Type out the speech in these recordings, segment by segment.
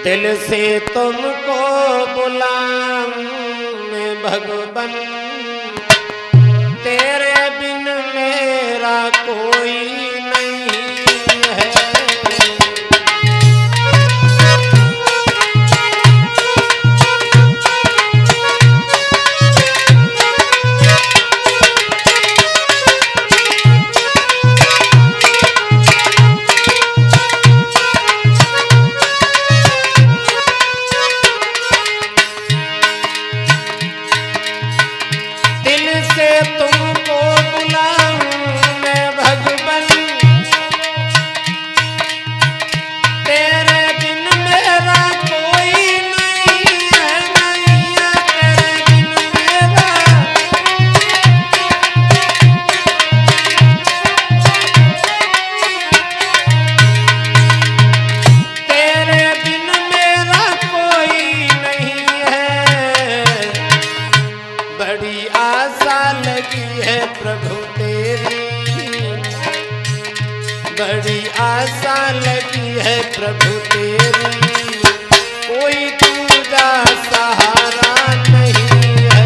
दिल से तुमको बुलाऊं मैं भगवन, तेरे बिन मेरा कोई नहीं है। तुमको बुलाऊं मैं भगवन, तेरे बिन मेरा कोई नहीं है, नहीं है तेरे बिन मेरा। तेरे बिन मेरा कोई नहीं है, बड़ी आशा लगी है प्रभु तेरी, बड़ी आशा लगी है प्रभु तेरी, कोई दूजा सहारा नहीं है।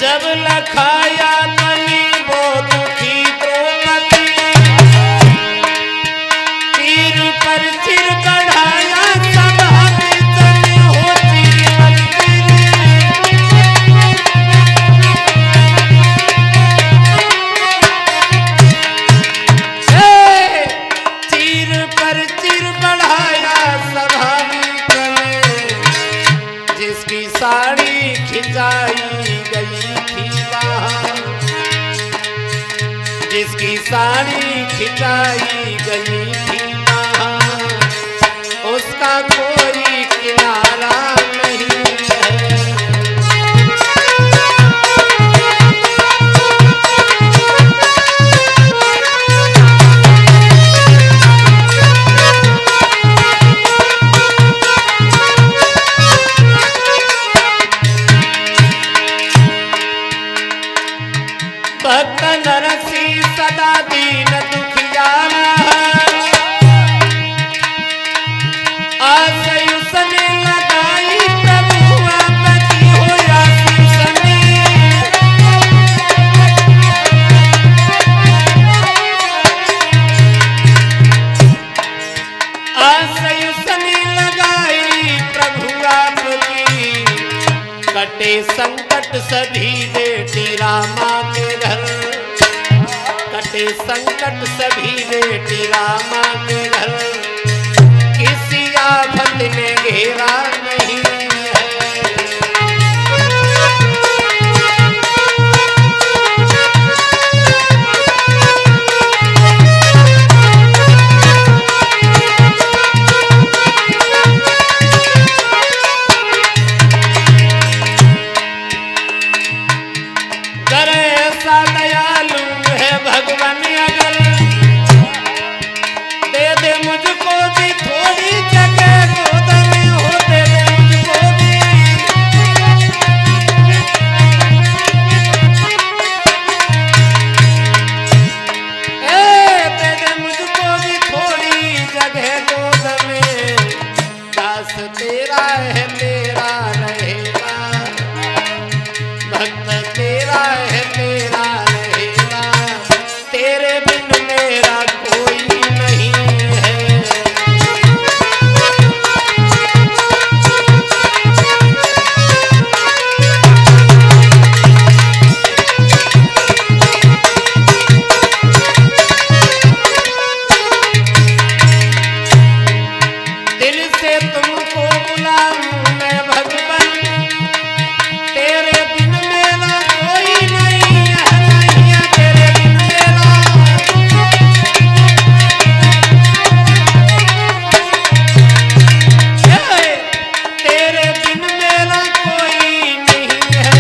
जब लखाया मनी वो दुखी द्रौपदी, तीर पर चिर बढ़ाया सभा में तन होती मंदिर। तीर पर चिर बढ़ाया सभा में तन, जिसकी साड़ी खिंचाई गई, जिसकी साड़ी खिंचाई गई थी वहाँ, उसका कोई किनारा नहीं है। भक्त नरसी सदा दीन दुखियारा, आस उसने लगाई प्रभु आपकी हो आशीषने। आस उसने लगाई प्रभु आपकी, कटे संकट सभी बेटी रामा के घर, कटे संकट सभी बेटी रामा के घर, किसी आफत ने घेरा नहीं है। ऐसा दयालु है भगवान, अगर दे दे मुझको भी थोड़ी जगह गोद में हो, दे दे मुझको भी। दे दे मुझको भी थोड़ी जगह गोद में, दास तेरा है मेरा रहेगा, भक्त तेरा है मेरा रहेगा, तेरे बिन मेरा कोई नहीं है। दिल से तुमको बुलाऊं मैं भगवन, तेरे बिन मेरा कोई नहीं है, नहीं है तेरे बिन मेरा। तेरे बिन मेरा कोई नहीं है,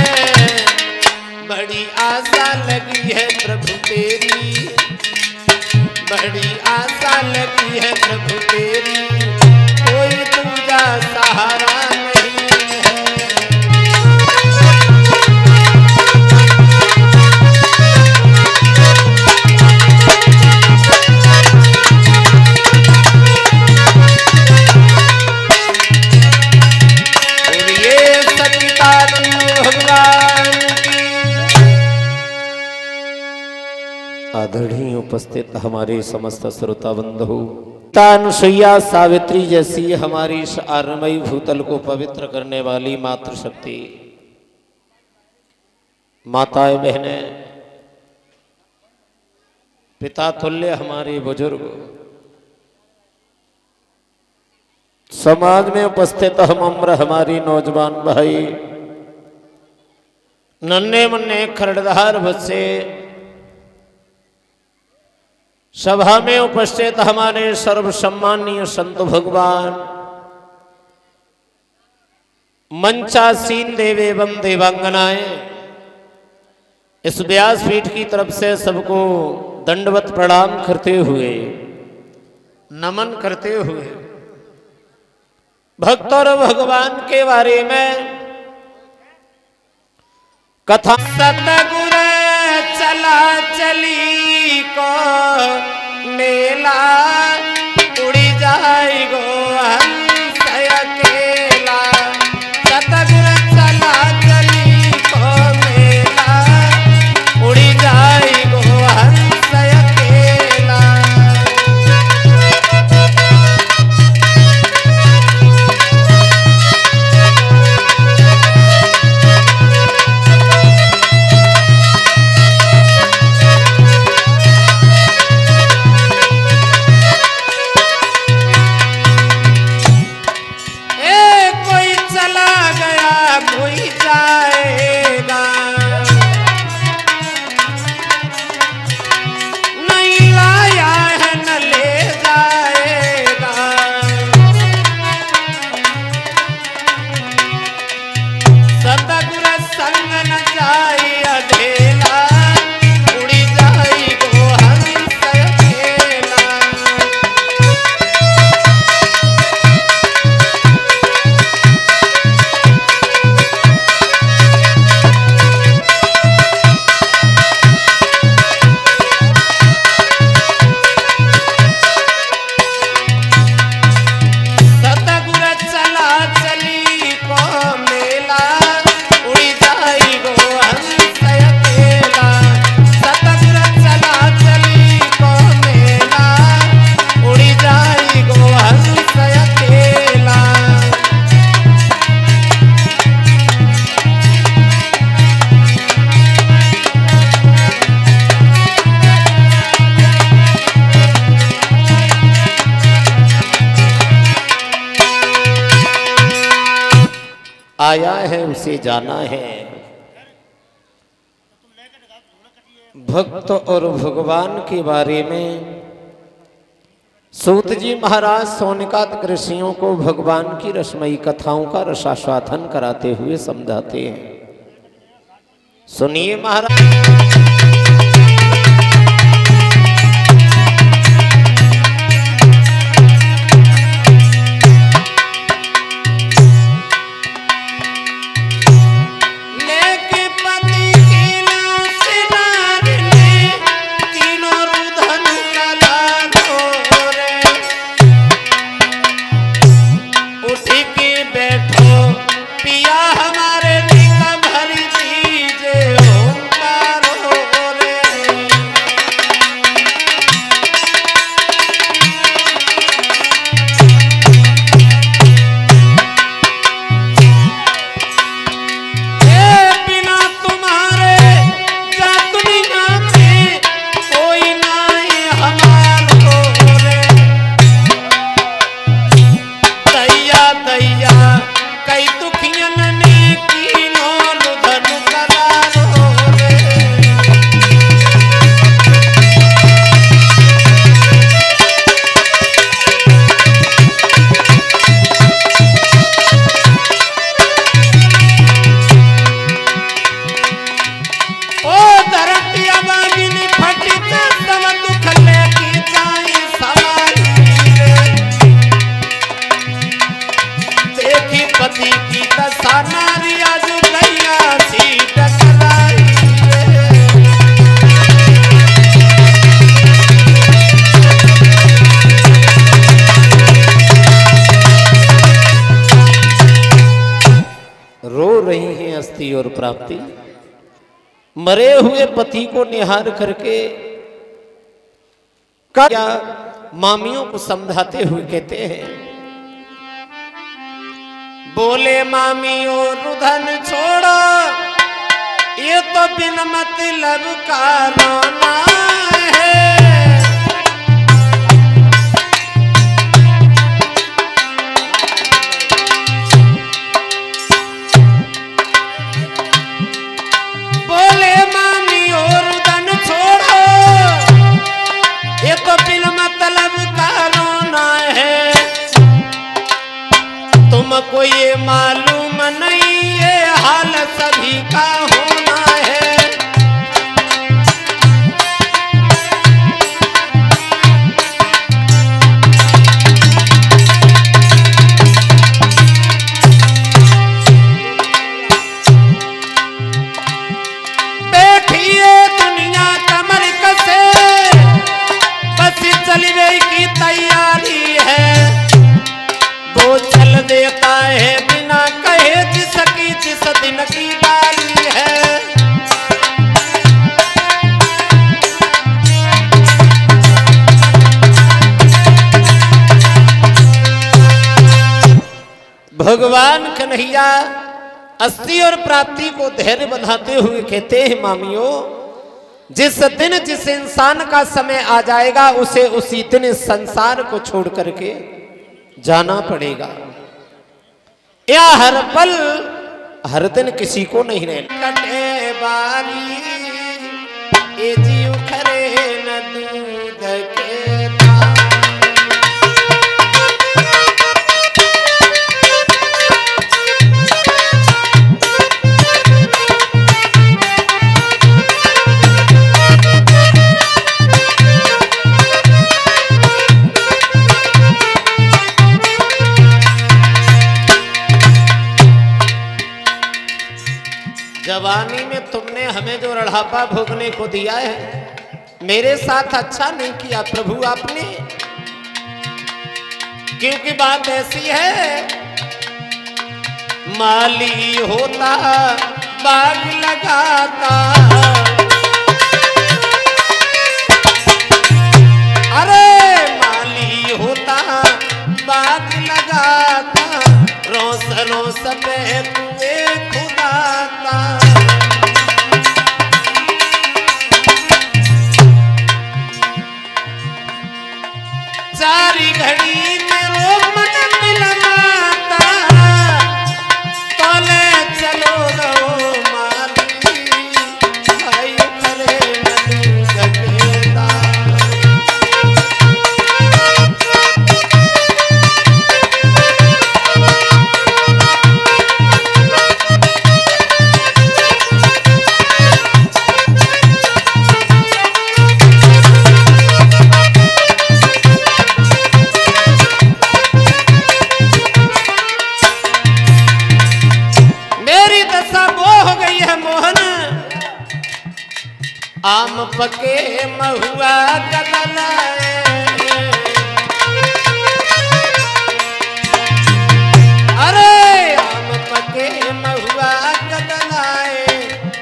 बड़ी आशा लगी है प्रभु तेरी, बड़ी आशा लगी है प्रभु तेरी, कोई दूजा सहारा नहीं है। बोलिए सच्चिदानंद भगवान की। आदरणीय उपस्थित हमारे समस्त श्रोता बंधु, अनुसुईया सावित्री जैसी हमारी इस आर्यमयी भूतल को पवित्र करने वाली मातृशक्ति, माताएं बहनें, पिता तुल्य हमारे बुजुर्ग, समाज में उपस्थित हम उम्र हमारी नौजवान भाई, नन्हे मुन्ने खरड़धार बच्चे, सभा में उपस्थित हमारे सर्व सम्मानीय संत भगवान, मंचासीन देव एवं देवांगनाएं, इस व्यासपीठ की तरफ से सबको दंडवत प्रणाम करते हुए, नमन करते हुए, भक्त और भगवान के बारे में कथा। सतगुर चला चली को मेला, उड़ी जाए गो हंस अकेला। सतगुर चला चली को मेला, उड़ी जाए गो हंस अकेला। आया है उसे जाना है। भक्त और भगवान के बारे में सूत जी महाराज सोनिकात ऋषियों को भगवान की रसमयी कथाओं का रसास्वादन कराते हुए समझाते हैं। सुनिए महाराज। पिया हमारे निकम हरि दीजे ओंकारो प्राप्ति। मरे हुए पति को निहार करके क्या मामियों को समझाते हुए कहते हैं, बोले मामियों रुधन छोड़ो, ये तो बिन मतलब का रोना है। बोले मामियों रुधन छोड़ो, ये तो बिन मतलब का रोना है। तुमको ये मालूम नहीं ये हाल सभी का होना है। बैठिए दुनिया कमर कसे, बस चलने की तैयारी है। वो चल देता है बिना कहे जिसकी जिस दिन की बारी है। भगवान कन्हैया अस्थि और प्राप्ति को धैर्य बंधाते हुए कहते हैं, मामियों जिस दिन जिस इंसान का समय आ जाएगा उसे उसी दिन संसार को छोड़ करके जाना पड़ेगा। या हर पल हर दिन किसी को नहीं रहना। कटे बारी ये जीव खरे न दूध के पार। जवानी में तुमने हमें जो रढ़ापा भोगने को दिया है, मेरे साथ अच्छा नहीं किया प्रभु आपने। क्योंकि बात ऐसी है, माली होता बाग लगाता, अरे माली होता बाग लगाता, रोस रोस पे कुएं खुदाता। सारी घड़ी में रो मन मिलमाता, तोले चलो रो माली, भाई करे न सकेता। आम पके महुआ गदलाए, अरे आम पके महुआ गदलाए,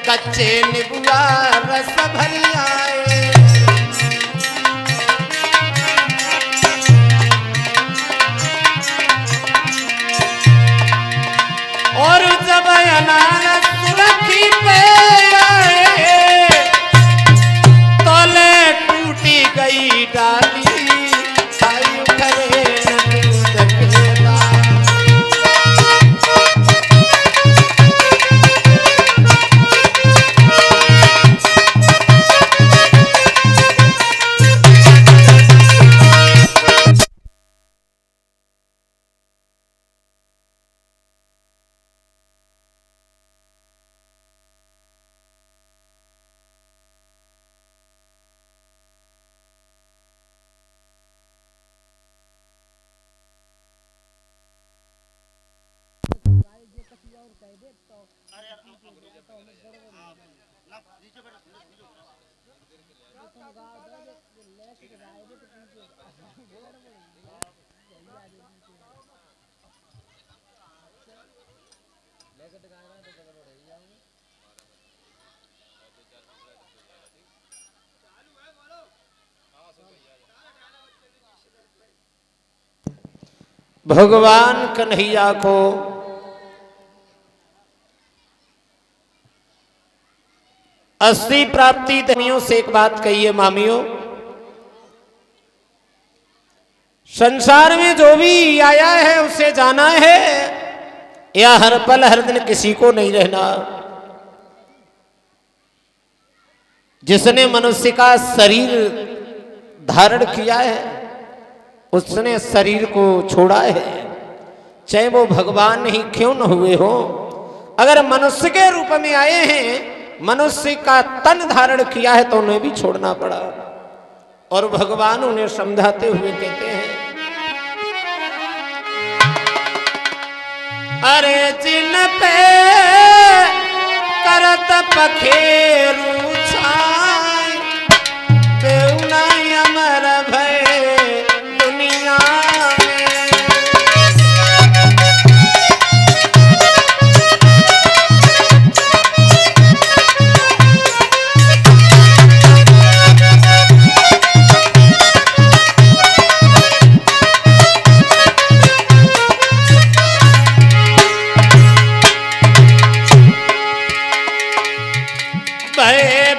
कच्चे नींबुआ रस भरी आए। और जब अनारस रखी पे आए, तोले टूटी गई डाली, आयु करे न दूध के दार। भगवान कन्हैया को अस्थि प्राप्ति धनियों से एक बात कहिए मामियों, संसार में जो भी आया है उसे जाना है, या हर पल हर दिन किसी को नहीं रहना। जिसने मनुष्य का शरीर धारण किया है उसने शरीर को छोड़ा है, चाहे वो भगवान ही क्यों न हुए हो। अगर मनुष्य के रूप में आए हैं, मनुष्य का तन धारण किया है तो उन्हें भी छोड़ना पड़ा। और भगवान उन्हें समझाते हुए कहते हैं, अरे जिन पे करत पखेरु छाय, बेउना अमर भय दुनिया में।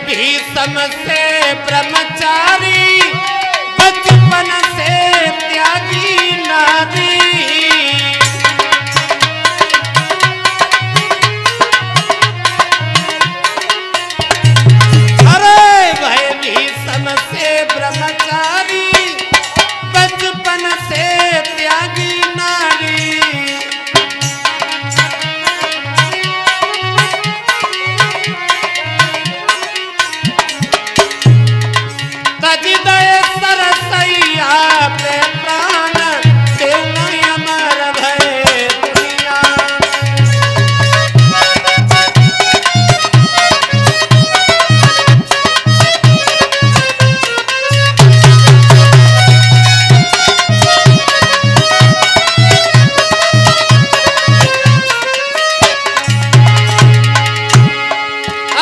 भीषम से ब्रह्मचारी, बचपन से त्यागी नारी। अरे भय भीषम से ब्रह्मचारी, बचपन से त्यागी नारी। तजिदय सरसैया पे प्राण, देउना अमर भय दुनिया।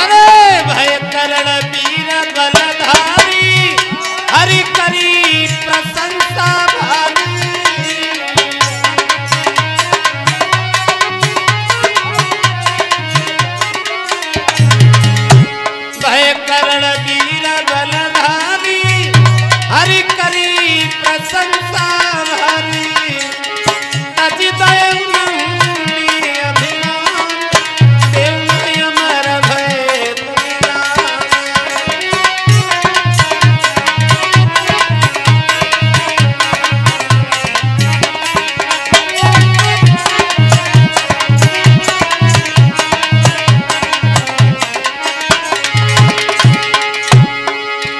अरे भय करण वीर बलधारी, हरि करी प्रशंसा भारी। भय करण वीर बलधारी, हरि करी प्रशंसा भारी। तजिदय उन्नति अभिमान, देउना अमर भय दुनिया में।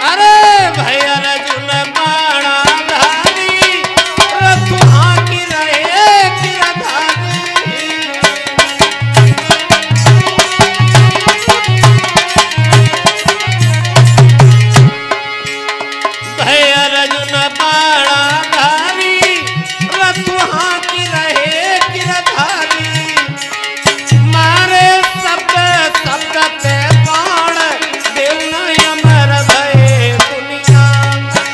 अरे भय अर्जुन बाणा धारी, रथ हांकी रहे गिरधारी। भय अर्जुन बाणा धारी, रथ हांकी रहे गिरधारी। मारे शब्द शब्द पे बाण, देउना अमर भय दुनिया में।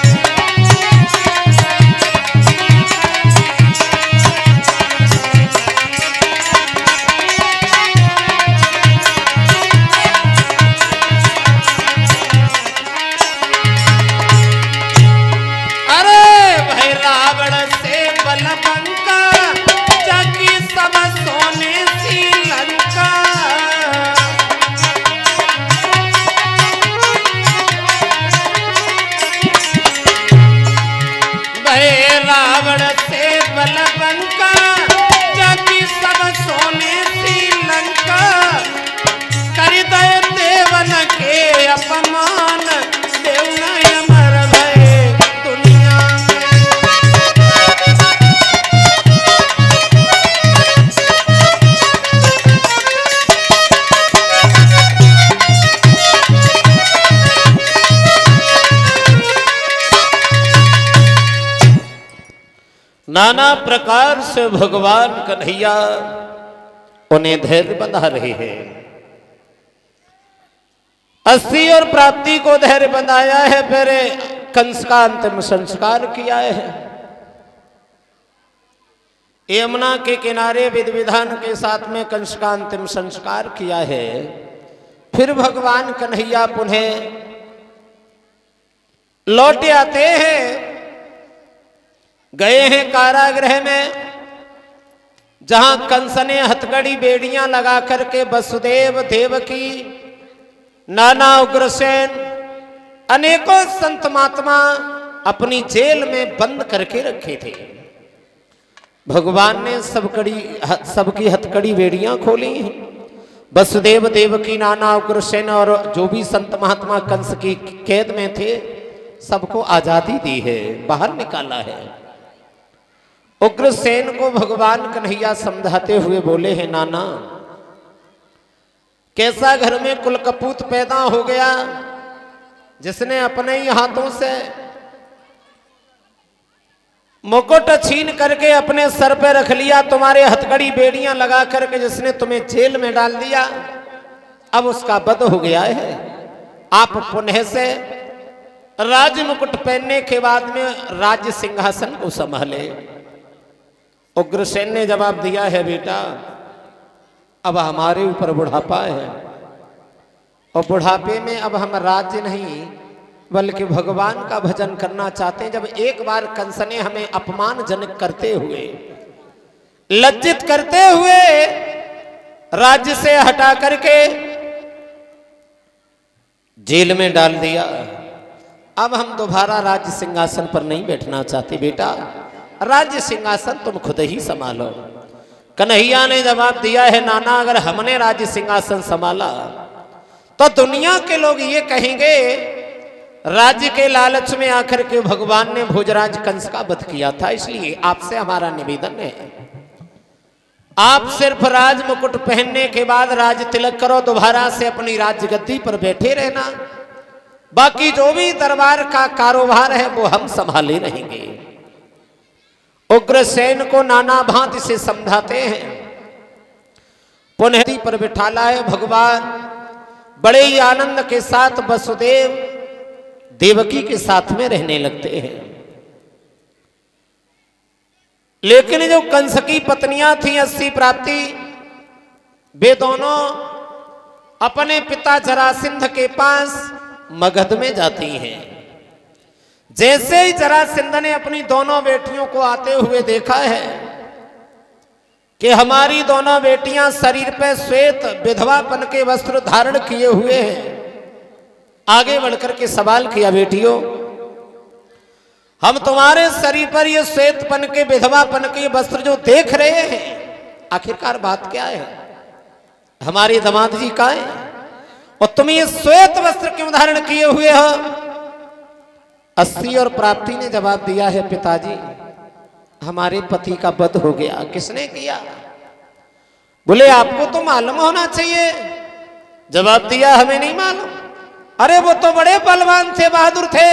अरे भय रावण से बलबंका, जाकी सब सोने सी लंका। भय रावण से बलबंका, जाकी सब सोने सी लंका। कर दय देवन के अपमान, देउना अमर भय दुनिया में। नाना प्रकार से भगवान कन्हैया उन्हें धैर्य बंधा रहे हैं। अस्थि और प्राप्ति को धैर्य बंधाया है, फिर कंस का अंतिम संस्कार किया है। यमुना के किनारे विधि विधान के साथ में कंस का अंतिम संस्कार किया है। फिर भगवान कन्हैया पुनः लौट आते हैं। गए हैं कारागृह में, जहां कंस ने हथकड़ी बेड़ियां लगा करके वसुदेव, देवकी, नाना, उग्रसेन, अनेकों संत महात्मा अपनी जेल में बंद करके रखे थे। भगवान ने सबकी हथकड़ी बेड़ियां खोली। वसुदेव, देवकी, नाना, उग्रसेन और जो भी संत महात्मा कंस की कैद में थे सबको आजादी दी है, बाहर निकाला है। उग्रसेन को भगवान कन्हैया समझाते हुए बोले हैं, नाना कैसा घर में कुलकपूत पैदा हो गया जिसने अपने ही हाथों से मुकुट छीन करके अपने सर पे रख लिया, तुम्हारे हथकड़ी बेड़ियां लगा करके जिसने तुम्हें जेल में डाल दिया, अब उसका वध हो गया है। आप पुनः से राज मुकुट पहनने के बाद में राज्य सिंहासन को संभाले। उग्रसेन ने जवाब दिया है, बेटा अब हमारे ऊपर बुढ़ापा है और बुढ़ापे में अब हम राज्य नहीं बल्कि भगवान का भजन करना चाहते हैं। जब एक बार कंस ने हमें अपमानजनक करते हुए, लज्जित करते हुए राज्य से हटा करके जेल में डाल दिया, अब हम दोबारा राज्य सिंहासन पर नहीं बैठना चाहते। बेटा राज्य सिंहासन तुम खुद ही संभालो। कन्हैया ने जवाब दिया है, नाना अगर हमने राज्य सिंहासन संभाला तो दुनिया के लोग ये कहेंगे राज्य के लालच में आकर के भगवान ने भोजराज कंस का वध किया था। इसलिए आपसे हमारा निवेदन है, आप सिर्फ राज मुकुट पहनने के बाद राज तिलक करो, दोबारा से अपनी राज्य गद्दी पर बैठे रहना, बाकी जो भी दरबार का कारोबार है वो हम संभाले रहेंगे। उग्रसेन को नाना भांति से समझाते हैं, पुनः पर बिठाला है। भगवान बड़े ही आनंद के साथ वसुदेव, देवकी के साथ में रहने लगते हैं। लेकिन जो कंस की पत्नियां थी 80 प्राप्ति, वे दोनों अपने पिता जरासिंध के पास मगध में जाती हैं। जैसे ही जरासिंध ने अपनी दोनों बेटियों को आते हुए देखा है कि हमारी दोनों बेटियां शरीर पे श्वेत विधवापन के वस्त्र धारण किए हुए हैं, आगे बढ़कर के सवाल किया, बेटियों हम तुम्हारे शरीर पर ये श्वेतपन के विधवापन के वस्त्र जो देख रहे हैं, आखिरकार बात क्या है? हमारे दामाद जी कहाँ हैं और तुम ये श्वेत वस्त्र क्यों धारण किए हुए हो? 80 और प्राप्ति ने जवाब दिया है, पिताजी हमारे पति का वध हो गया। किसने किया? बोले आपको तो मालूम होना चाहिए। जवाब दिया हमें नहीं मालूम। अरे वो तो बड़े बलवान थे, बहादुर थे।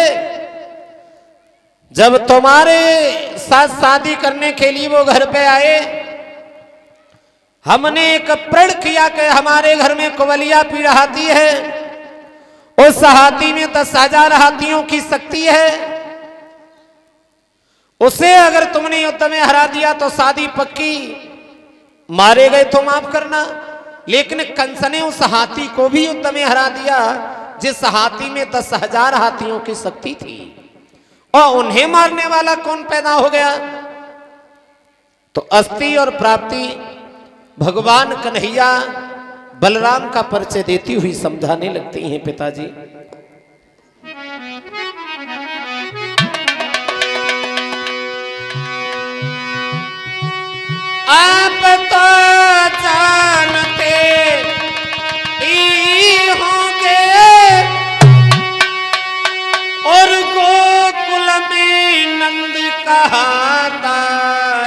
जब तुम्हारे साथ शादी करने के लिए वो घर पे आए, हमने एक प्रण किया कि हमारे घर में कुवलिया पीड़ हाथी है, उस हाथी में 10,000 हाथियों की शक्ति है, उसे अगर तुमने युद्ध में हरा दिया तो शादी पक्की, मारे गए तो माफ करना। लेकिन कंस ने उस हाथी को भी युद्ध में हरा दिया जिस हाथी में 10,000 हाथियों की शक्ति थी, और उन्हें मारने वाला कौन पैदा हो गया? तो 80 और प्राप्ति भगवान कन्हैया बलराम का परिचय देती हुई समझाने लगती हैं, पिताजी आप तो जानते ही होंगे और गोकुल में नंद कहाता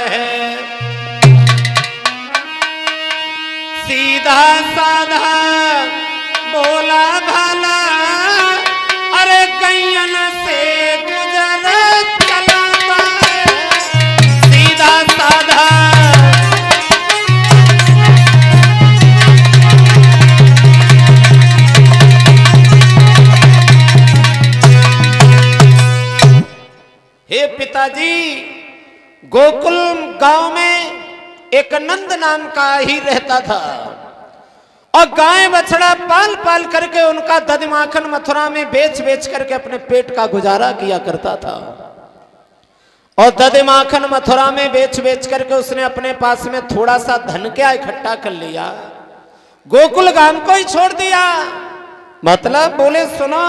है, सीधा साधा बोला भला, अरे गैयन से गुजर चलाता है, सीधा साधा हे पिताजी, गोकुल गांव में एक नंद नाम का ही रहता था और गाय बछड़ा पाल पाल करके उनका दध माखन मथुरा में बेच बेच करके अपने पेट का गुजारा किया करता था। और दध माखन मथुरा में बेच बेच करके उसने अपने पास में थोड़ा सा धन क्या इकट्ठा कर लिया, गोकुल गांव को ही छोड़ दिया। मतलब बोले सुनो,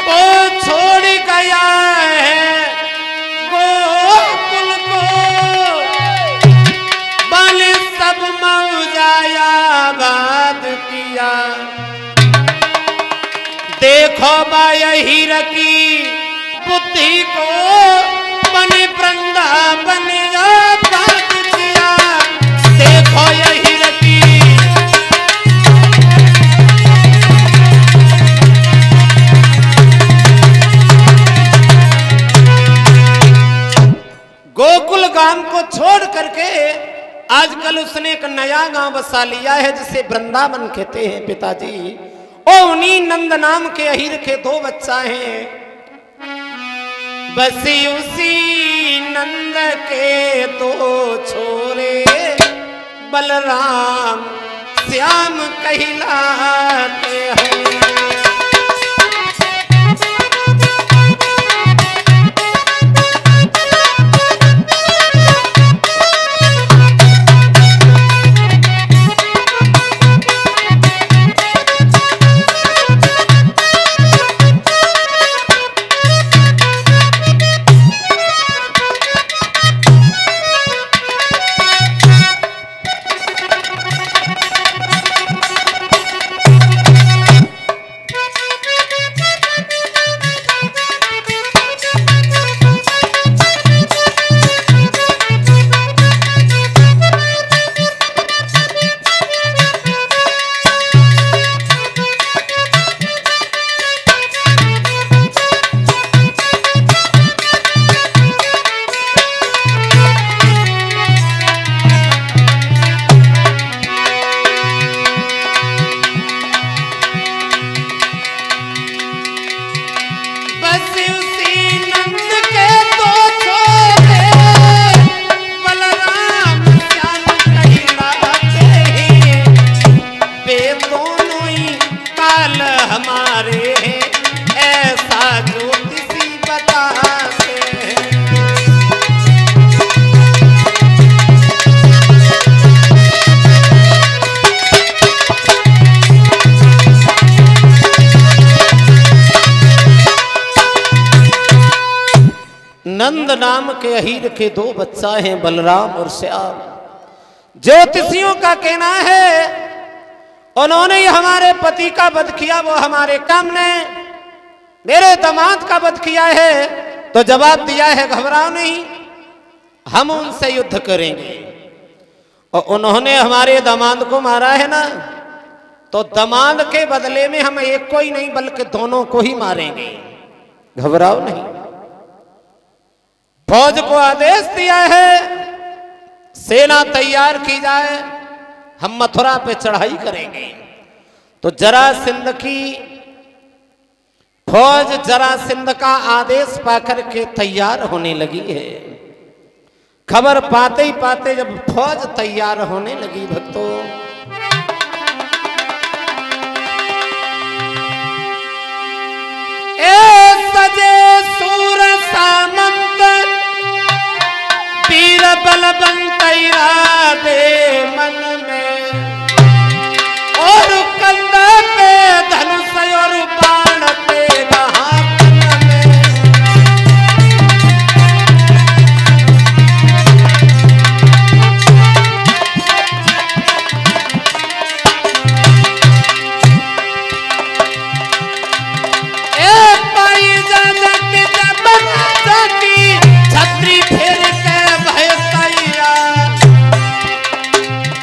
वो छोड़ गया है गोकुल को, बल सब मौजाया बात किया। देखो बाय हीर की बुद्धि को, बने वृंदावन बात किया। देखो यह हीर की गोकुल गांव को छोड़ करके आजकल उसने एक नया गांव बसा लिया है जिसे वृंदावन कहते हैं पिताजी। और उन्हीं नंद नाम के अहीर के 2 बच्चा हैं, बस उसी नंद के 2 छोरे, बलराम श्याम कहलाते हैं। नंद नाम के अहीर के 2 बच्चा हैं, बलराम और श्याम। ज्योतिषियों का कहना है उन्होंने ही हमारे पति का वध किया, वो हमारे काम ने मेरे दामाद का वध किया है। तो जवाब दिया है घबराओ नहीं, हम उनसे युद्ध करेंगे। और उन्होंने हमारे दामाद को मारा है ना, तो दामाद के बदले में हम एक को ही नहीं बल्कि दोनों को ही मारेंगे, घबराओ नहीं। फौज को आदेश दिया है सेना तैयार की जाए, हम मथुरा पे चढ़ाई करेंगे। तो जरासंध की फौज जरासंध का आदेश पाकर के तैयार होने लगी है। खबर पाते ही पाते जब फौज तैयार होने लगी भक्तों, सजे सूर सामंत वीर बलवंत इरादे मन में, और कंधा पे धनुष और बाण तेरा हाथ में। छतरी फेर के भय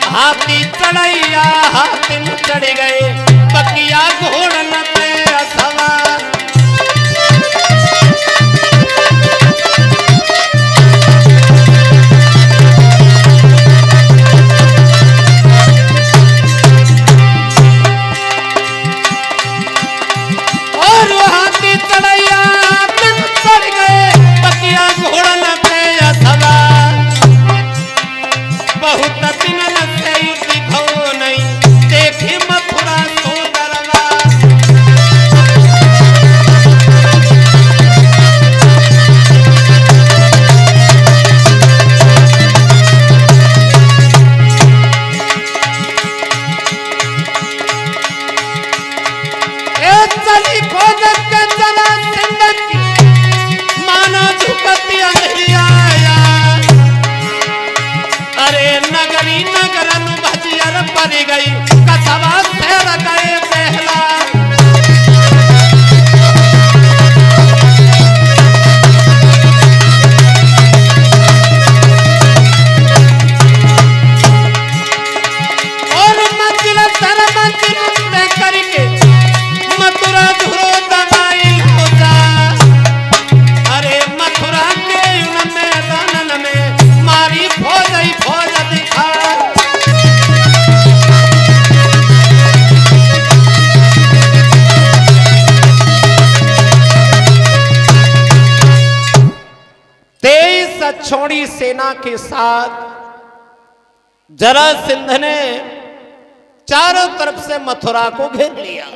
हाथी चढ़ैया हाथी में चढ़ गए बकिया घोड़न पे सवार। और हाथी चढ़ैया हाथी में चढ़ गए बकिया घोड़न पे जरासंध की मानो झुकती अंगलिया, अरे नगरी नगरन भजियर पर गई कसवा शहर गए पहला। और मंजिल सर मंजिल तय करके मथुरा धुरो दबाई हो जा, अरे मथुरा के मैदान में मारी फौज ही फौज दिखा। तेईस छोड़ी सेना के साथ जरासंध ने चारों तरफ से मथुरा को घेर लिया।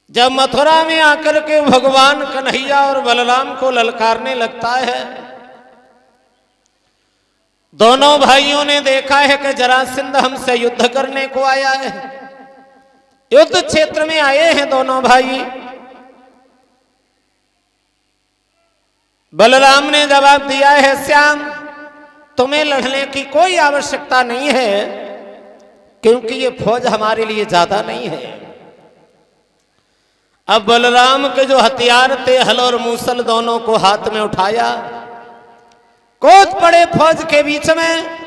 जब मथुरा में आकर के भगवान कन्हैया और बलराम को ललकारने लगता है, दोनों भाइयों ने देखा है कि जरासंध हमसे युद्ध करने को आया है। युद्ध क्षेत्र में आए हैं दोनों भाई। बलराम ने जवाब दिया है, श्याम तुम्हें लड़ने की कोई आवश्यकता नहीं है, क्योंकि ये फौज हमारे लिए ज्यादा नहीं है। अब बलराम के जो हथियार थे, हल और मूसल दोनों को हाथ में उठाया, कूद पड़े फौज के बीच में।